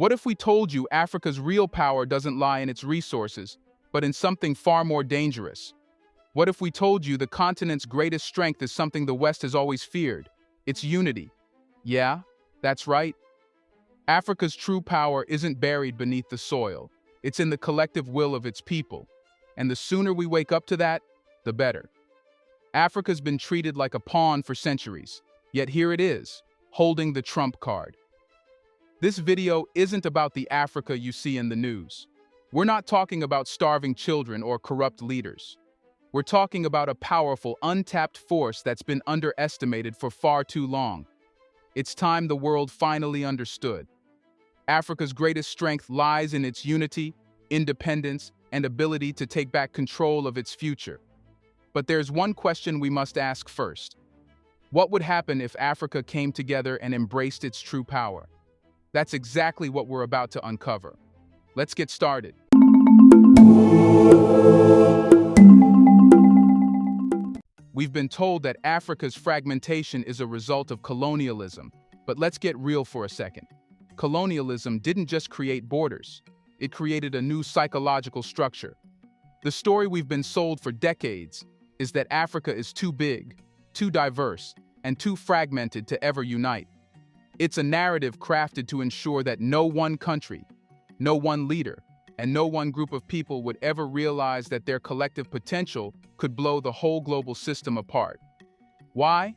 What if we told you Africa's real power doesn't lie in its resources, but in something far more dangerous? What if we told you the continent's greatest strength is something the West has always feared? It's unity. Yeah, that's right. Africa's true power isn't buried beneath the soil. It's in the collective will of its people. And the sooner we wake up to that, the better. Africa's been treated like a pawn for centuries, yet here it is, holding the trump card. This video isn't about the Africa you see in the news. We're not talking about starving children or corrupt leaders. We're talking about a powerful, untapped force that's been underestimated for far too long. It's time the world finally understood. Africa's greatest strength lies in its unity, independence, and ability to take back control of its future. But there's one question we must ask first. What would happen if Africa came together and embraced its true power? That's exactly what we're about to uncover. Let's get started. We've been told that Africa's fragmentation is a result of colonialism, but let's get real for a second. Colonialism didn't just create borders, it created a new psychological structure. The story we've been sold for decades is that Africa is too big, too diverse, and too fragmented to ever unite. It's a narrative crafted to ensure that no one country, no one leader, and no one group of people would ever realize that their collective potential could blow the whole global system apart. Why?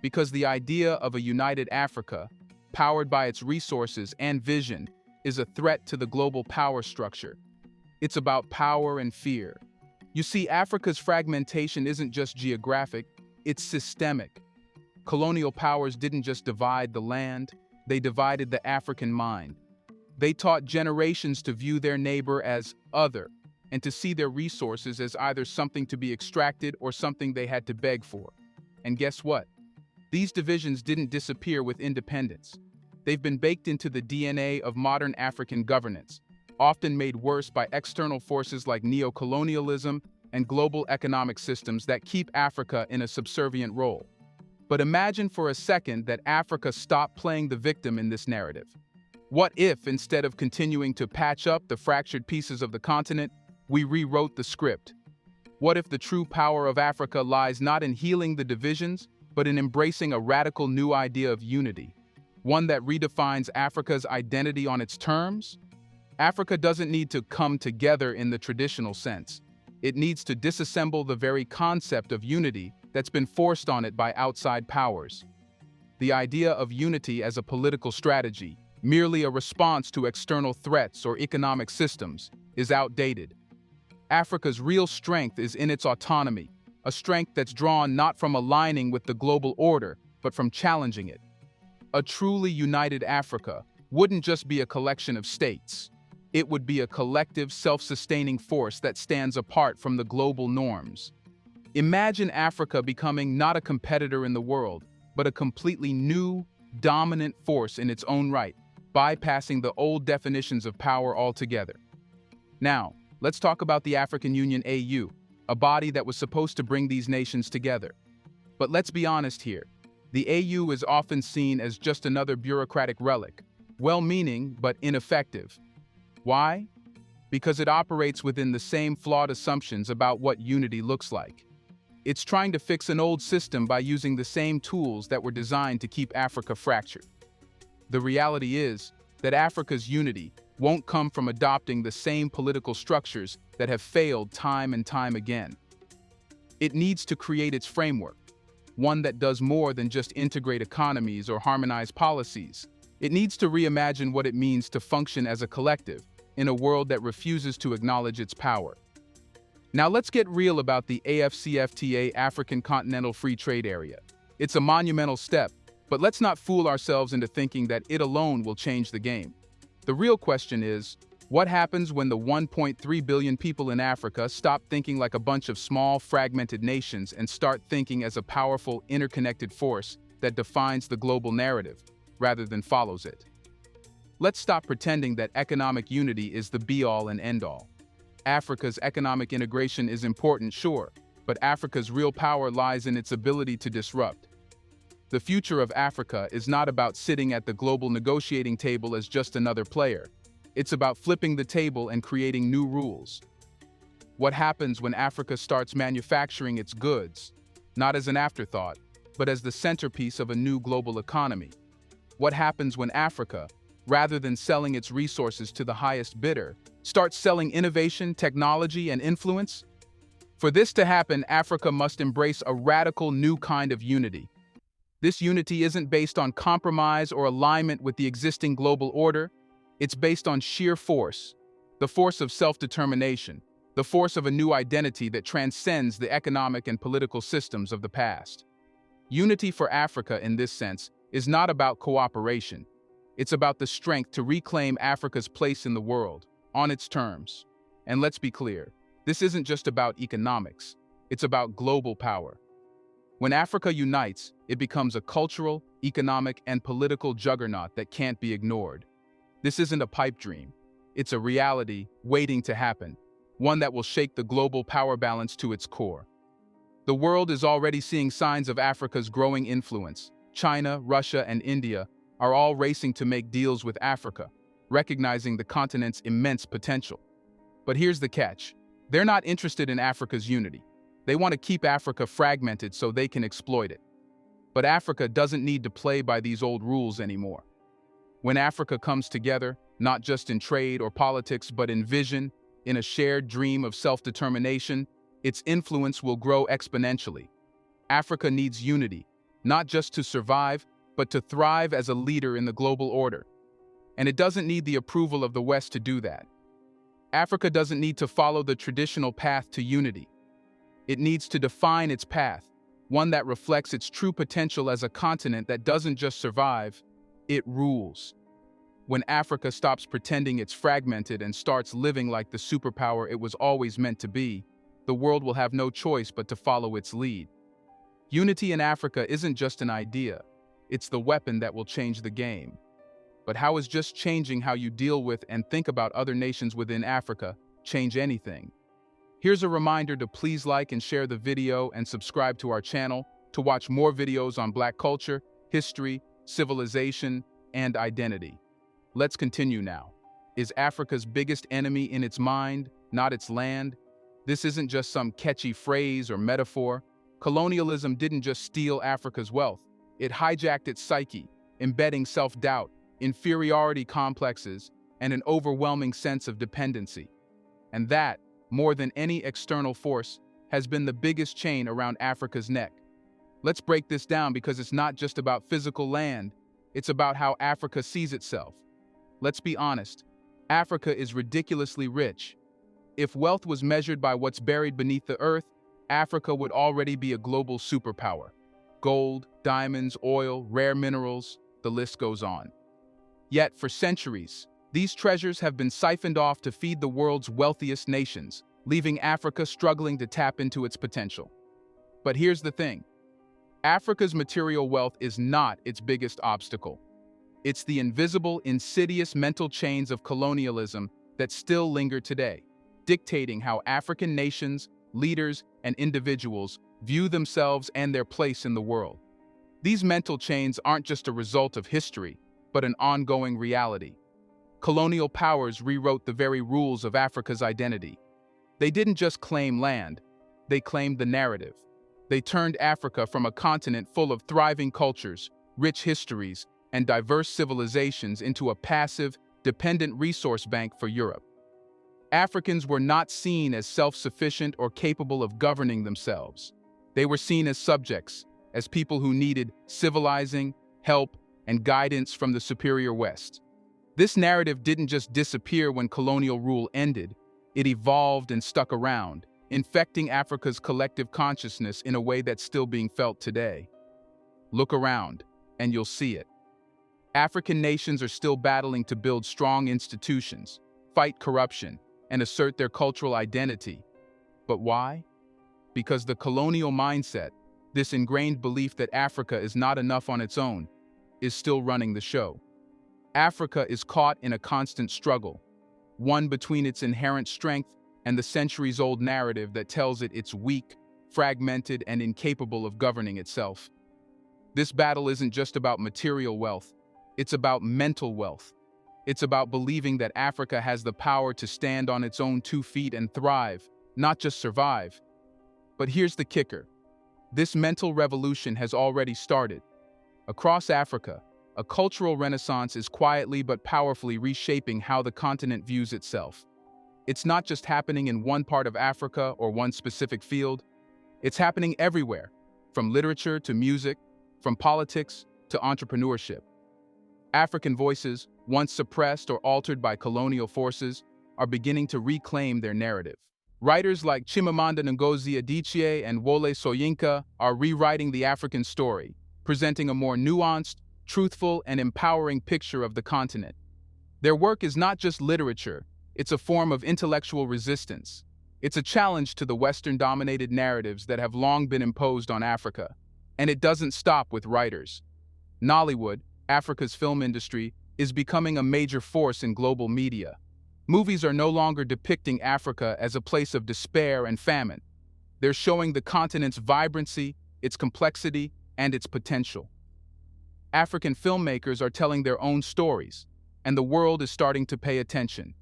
Because the idea of a united Africa, powered by its resources and vision, is a threat to the global power structure. It's about power and fear. You see, Africa's fragmentation isn't just geographic, it's systemic. Colonial powers didn't just divide the land, they divided the African mind. They taught generations to view their neighbor as other, and to see their resources as either something to be extracted or something they had to beg for. And guess what? These divisions didn't disappear with independence. They've been baked into the DNA of modern African governance, often made worse by external forces like neo-colonialism and global economic systems that keep Africa in a subservient role. But imagine for a second that Africa stopped playing the victim in this narrative. What if, instead of continuing to patch up the fractured pieces of the continent, we rewrote the script? What if the true power of Africa lies not in healing the divisions, but in embracing a radical new idea of unity? One that redefines Africa's identity on its terms? Africa doesn't need to come together in the traditional sense. It needs to disassemble the very concept of unity that's been forced on it by outside powers. The idea of unity as a political strategy, merely a response to external threats or economic systems, is outdated. Africa's real strength is in its autonomy, a strength that's drawn not from aligning with the global order, but from challenging it. A truly united Africa wouldn't just be a collection of states. It would be a collective, self-sustaining force that stands apart from the global norms. Imagine Africa becoming not a competitor in the world, but a completely new, dominant force in its own right, bypassing the old definitions of power altogether. Now, let's talk about the African Union AU, a body that was supposed to bring these nations together. But let's be honest here. The AU is often seen as just another bureaucratic relic, well-meaning but ineffective. Why? Because it operates within the same flawed assumptions about what unity looks like. It's trying to fix an old system by using the same tools that were designed to keep Africa fractured. The reality is that Africa's unity won't come from adopting the same political structures that have failed time and time again. It needs to create its framework, one that does more than just integrate economies or harmonize policies. It needs to reimagine what it means to function as a collective in a world that refuses to acknowledge its power. Now let's get real about the AfCFTA, African Continental Free Trade Area. It's a monumental step, but let's not fool ourselves into thinking that it alone will change the game. The real question is, what happens when the 1.3 billion people in Africa stop thinking like a bunch of small, fragmented nations and start thinking as a powerful, interconnected force that defines the global narrative, rather than follows it? Let's stop pretending that economic unity is the be-all and end-all. Africa's economic integration is important, sure, but Africa's real power lies in its ability to disrupt. The future of Africa is not about sitting at the global negotiating table as just another player. It's about flipping the table and creating new rules. What happens when Africa starts manufacturing its goods, not as an afterthought, but as the centerpiece of a new global economy? What happens when Africa, rather than selling its resources to the highest bidder, starts selling innovation, technology, and influence? For this to happen, Africa must embrace a radical new kind of unity. This unity isn't based on compromise or alignment with the existing global order. It's based on sheer force, the force of self-determination, the force of a new identity that transcends the economic and political systems of the past. Unity for Africa, in this sense, is not about cooperation. It's about the strength to reclaim Africa's place in the world, on its terms. And let's be clear, this isn't just about economics. It's about global power. When Africa unites, it becomes a cultural, economic, and political juggernaut that can't be ignored. This isn't a pipe dream. It's a reality waiting to happen, one that will shake the global power balance to its core. The world is already seeing signs of Africa's growing influence. China, Russia, and India are all racing to make deals with Africa, recognizing the continent's immense potential. But here's the catch. They're not interested in Africa's unity. They want to keep Africa fragmented so they can exploit it. But Africa doesn't need to play by these old rules anymore. When Africa comes together, not just in trade or politics, but in vision, in a shared dream of self-determination, its influence will grow exponentially. Africa needs unity, not just to survive, but to thrive as a leader in the global order. And it doesn't need the approval of the West to do that. Africa doesn't need to follow the traditional path to unity. It needs to define its path, one that reflects its true potential as a continent that doesn't just survive, it rules. When Africa stops pretending it's fragmented and starts living like the superpower it was always meant to be, the world will have no choice but to follow its lead. Unity in Africa isn't just an idea, it's the weapon that will change the game. But how is just changing how you deal with and think about other nations within Africa change anything? Here's a reminder to please like and share the video and subscribe to our channel to watch more videos on Black culture, history, civilization, and identity. Let's continue now. Is Africa's biggest enemy in its mind, not its land? This isn't just some catchy phrase or metaphor. Colonialism didn't just steal Africa's wealth. It hijacked its psyche, embedding self-doubt, inferiority complexes, and an overwhelming sense of dependency. And that, more than any external force, has been the biggest chain around Africa's neck. Let's break this down because it's not just about physical land, it's about how Africa sees itself. Let's be honest, Africa is ridiculously rich. If wealth was measured by what's buried beneath the earth, Africa would already be a global superpower. Gold, diamonds, oil, rare minerals, the list goes on. Yet, for centuries, these treasures have been siphoned off to feed the world's wealthiest nations, leaving Africa struggling to tap into its potential. But here's the thing. Africa's material wealth is not its biggest obstacle. It's the invisible, insidious mental chains of colonialism that still linger today, dictating how African nations, leaders, and individuals view themselves and their place in the world. These mental chains aren't just a result of history, but an ongoing reality. Colonial powers rewrote the very rules of Africa's identity. They didn't just claim land, they claimed the narrative. They turned Africa from a continent full of thriving cultures, rich histories, and diverse civilizations into a passive, dependent resource bank for Europe. Africans were not seen as self-sufficient or capable of governing themselves. They were seen as subjects, as people who needed civilizing, help, and guidance from the superior West. This narrative didn't just disappear when colonial rule ended, it evolved and stuck around, infecting Africa's collective consciousness in a way that's still being felt today. Look around, and you'll see it. African nations are still battling to build strong institutions, fight corruption, and assert their cultural identity. But why? Because the colonial mindset, this ingrained belief that Africa is not enough on its own, is still running the show. Africa is caught in a constant struggle, one between its inherent strength and the centuries-old narrative that tells it it's weak, fragmented, and incapable of governing itself. This battle isn't just about material wealth, it's about mental wealth. It's about believing that Africa has the power to stand on its own 2 feet and thrive, not just survive. But here's the kicker. This mental revolution has already started. Across Africa, a cultural renaissance is quietly but powerfully reshaping how the continent views itself. It's not just happening in one part of Africa or one specific field. It's happening everywhere, from literature to music, from politics to entrepreneurship. African voices, once suppressed or altered by colonial forces, are beginning to reclaim their narrative. Writers like Chimamanda Ngozi Adichie and Wole Soyinka are rewriting the African story, presenting a more nuanced, truthful, and empowering picture of the continent. Their work is not just literature, it's a form of intellectual resistance. It's a challenge to the Western-dominated narratives that have long been imposed on Africa. And it doesn't stop with writers. Nollywood, Africa's film industry, is becoming a major force in global media. Movies are no longer depicting Africa as a place of despair and famine. They're showing the continent's vibrancy, its complexity, and its potential. African filmmakers are telling their own stories, and the world is starting to pay attention.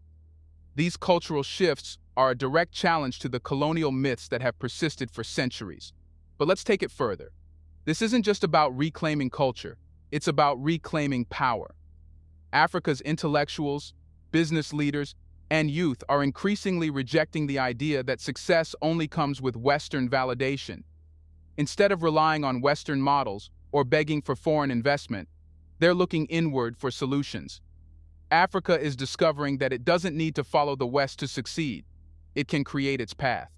These cultural shifts are a direct challenge to the colonial myths that have persisted for centuries. But let's take it further. This isn't just about reclaiming culture, it's about reclaiming power. Africa's intellectuals, business leaders, and youth are increasingly rejecting the idea that success only comes with Western validation. Instead of relying on Western models or begging for foreign investment, they're looking inward for solutions. Africa is discovering that it doesn't need to follow the West to succeed. It can create its path.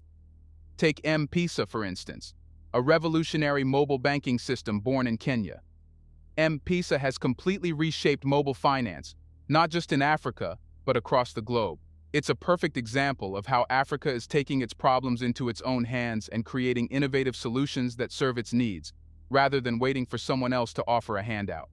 Take M-Pesa, for instance, a revolutionary mobile banking system born in Kenya. M-Pesa has completely reshaped mobile finance, not just in Africa, but across the globe. It's a perfect example of how Africa is taking its problems into its own hands and creating innovative solutions that serve its needs, rather than waiting for someone else to offer a handout.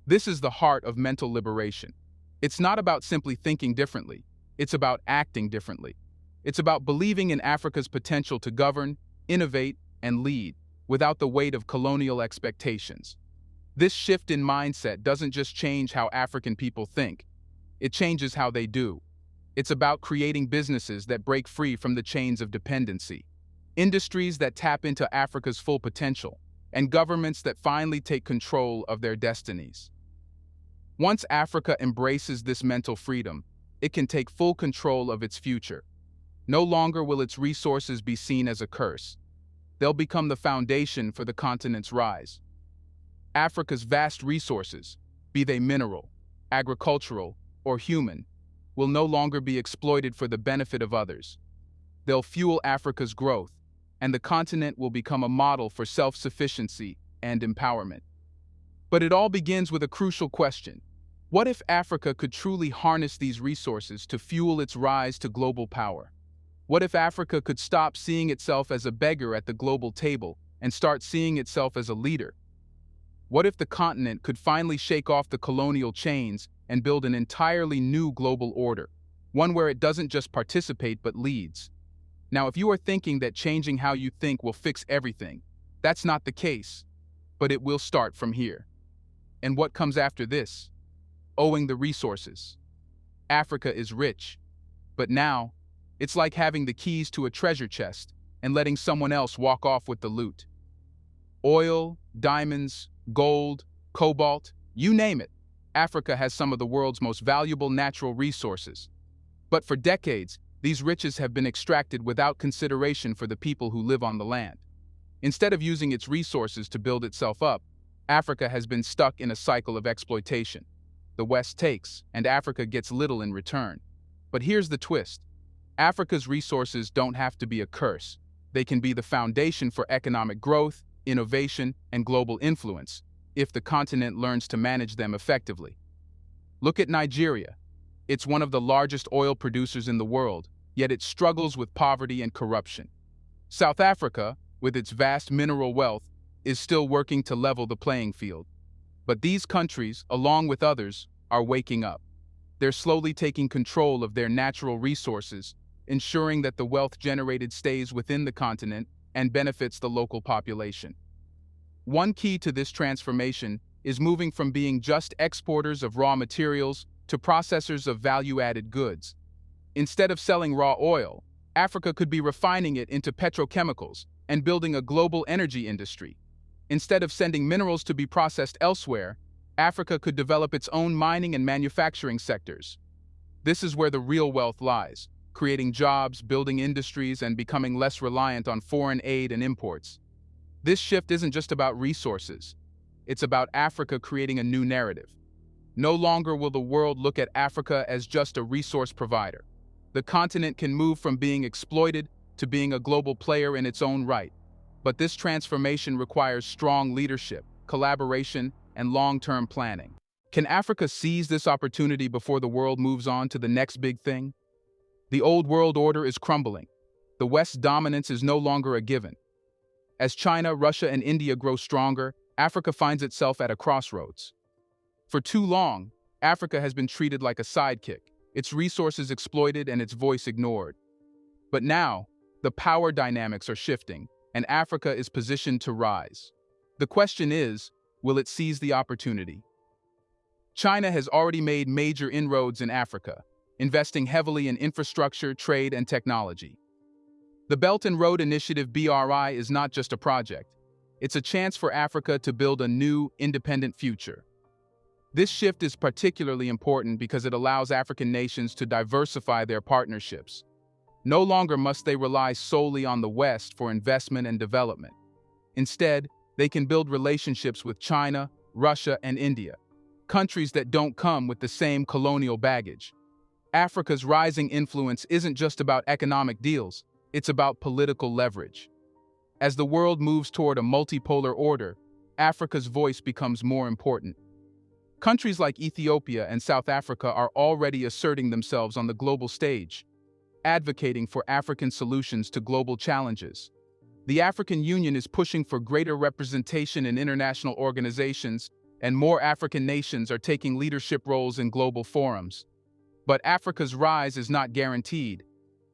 This is the heart of mental liberation. It's not about simply thinking differently, it's about acting differently. It's about believing in Africa's potential to govern, innovate, and lead, without the weight of colonial expectations. This shift in mindset doesn't just change how African people think, it changes how they do. It's about creating businesses that break free from the chains of dependency, industries that tap into Africa's full potential, and governments that finally take control of their destinies. Once Africa embraces this mental freedom, it can take full control of its future. No longer will its resources be seen as a curse. They'll become the foundation for the continent's rise. Africa's vast resources, be they mineral, agricultural, or human, will no longer be exploited for the benefit of others. They'll fuel Africa's growth, and the continent will become a model for self-sufficiency and empowerment. But it all begins with a crucial question. What if Africa could truly harness these resources to fuel its rise to global power? What if Africa could stop seeing itself as a beggar at the global table and start seeing itself as a leader? What if the continent could finally shake off the colonial chains and build an entirely new global order, one where it doesn't just participate but leads? Now, if you are thinking that changing how you think will fix everything, that's not the case, but it will start from here. And what comes after this? Owing the resources. Africa is rich, but now, it's like having the keys to a treasure chest and letting someone else walk off with the loot. Oil, diamonds, gold, cobalt, you name it. Africa has some of the world's most valuable natural resources. But for decades, these riches have been extracted without consideration for the people who live on the land. Instead of using its resources to build itself up, Africa has been stuck in a cycle of exploitation. The West takes, and Africa gets little in return. But here's the twist. Africa's resources don't have to be a curse. They can be the foundation for economic growth, innovation, and global influence, if the continent learns to manage them effectively. Look at Nigeria. It's one of the largest oil producers in the world, yet it struggles with poverty and corruption. South Africa, with its vast mineral wealth, is still working to level the playing field. But these countries, along with others, are waking up. They're slowly taking control of their natural resources, ensuring that the wealth generated stays within the continent and benefits the local population. One key to this transformation is moving from being just exporters of raw materials to processors of value-added goods. Instead of selling raw oil, Africa could be refining it into petrochemicals and building a global energy industry. Instead of sending minerals to be processed elsewhere, Africa could develop its own mining and manufacturing sectors. This is where the real wealth lies, creating jobs, building industries, and becoming less reliant on foreign aid and imports. This shift isn't just about resources. It's about Africa creating a new narrative. No longer will the world look at Africa as just a resource provider. The continent can move from being exploited to being a global player in its own right. But this transformation requires strong leadership, collaboration, and long-term planning. Can Africa seize this opportunity before the world moves on to the next big thing? The old world order is crumbling. The West's dominance is no longer a given. As China, Russia, and India grow stronger, Africa finds itself at a crossroads. For too long, Africa has been treated like a sidekick, its resources exploited and its voice ignored. But now, the power dynamics are shifting, and Africa is positioned to rise. The question is, will it seize the opportunity? China has already made major inroads in Africa, investing heavily in infrastructure, trade, and technology. The Belt and Road Initiative (BRI) is not just a project. It's a chance for Africa to build a new, independent future. This shift is particularly important because it allows African nations to diversify their partnerships. No longer must they rely solely on the West for investment and development. Instead, they can build relationships with China, Russia, and India, countries that don't come with the same colonial baggage. Africa's rising influence isn't just about economic deals, it's about political leverage. As the world moves toward a multipolar order, Africa's voice becomes more important. Countries like Ethiopia and South Africa are already asserting themselves on the global stage, advocating for African solutions to global challenges. The African Union is pushing for greater representation in international organizations, and more African nations are taking leadership roles in global forums. But Africa's rise is not guaranteed.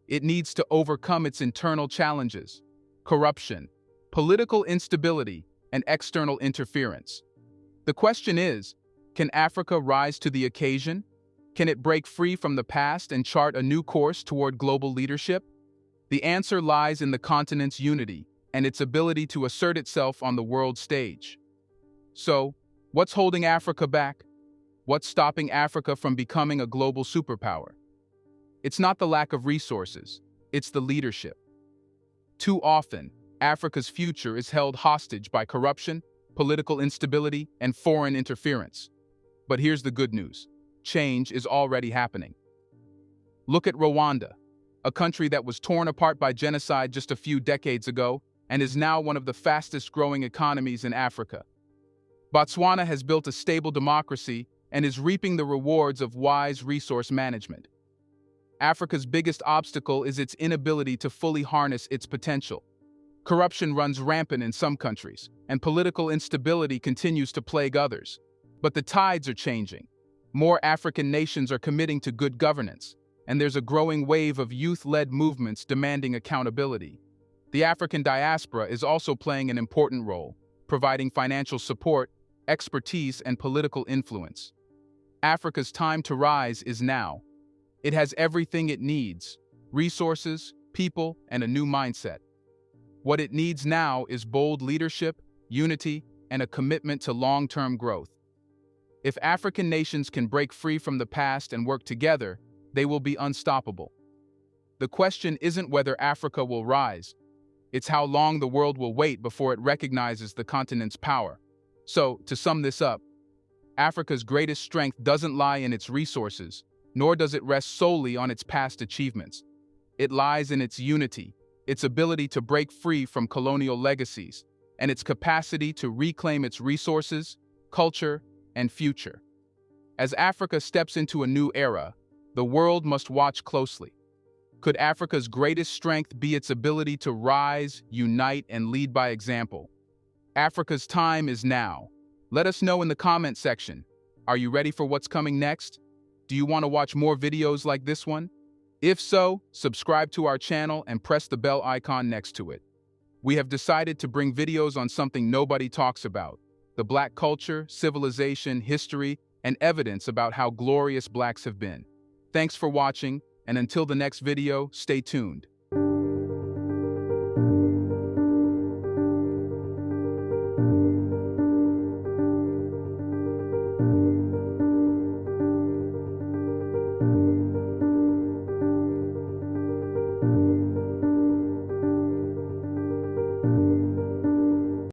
It needs to overcome its internal challenges: corruption, political instability, and external interference. The question is, can Africa rise to the occasion? Can it break free from the past and chart a new course toward global leadership? The answer lies in the continent's unity and its ability to assert itself on the world stage. So, what's holding Africa back? What's stopping Africa from becoming a global superpower? It's not the lack of resources, it's the leadership. Too often, Africa's future is held hostage by corruption, political instability, and foreign interference. But here's the good news. Change is already happening. Look at Rwanda, a country that was torn apart by genocide just a few decades ago and is now one of the fastest-growing economies in Africa. Botswana has built a stable democracy and is reaping the rewards of wise resource management. Africa's biggest obstacle is its inability to fully harness its potential. Corruption runs rampant in some countries, and political instability continues to plague others. But the tides are changing. More African nations are committing to good governance, and there's a growing wave of youth-led movements demanding accountability. The African diaspora is also playing an important role, providing financial support, expertise, and political influence. Africa's time to rise is now. It has everything it needs: resources, people, and a new mindset. What it needs now is bold leadership, unity, and a commitment to long-term growth. If African nations can break free from the past and work together, they will be unstoppable. The question isn't whether Africa will rise, it's how long the world will wait before it recognizes the continent's power. So, to sum this up, Africa's greatest strength doesn't lie in its resources, nor does it rest solely on its past achievements. It lies in its unity, its ability to break free from colonial legacies, and its capacity to reclaim its resources, culture, and future. As Africa steps into a new era, the world must watch closely. Could Africa's greatest strength be its ability to rise, unite, and lead by example? Africa's time is now. Let us know in the comment section. Are you ready for what's coming next? Do you want to watch more videos like this one? If so, subscribe to our channel and press the bell icon next to it. We have decided to bring videos on something nobody talks about: the Black culture, civilization, history, and evidence about how glorious Blacks have been. Thanks for watching, and until the next video, stay tuned.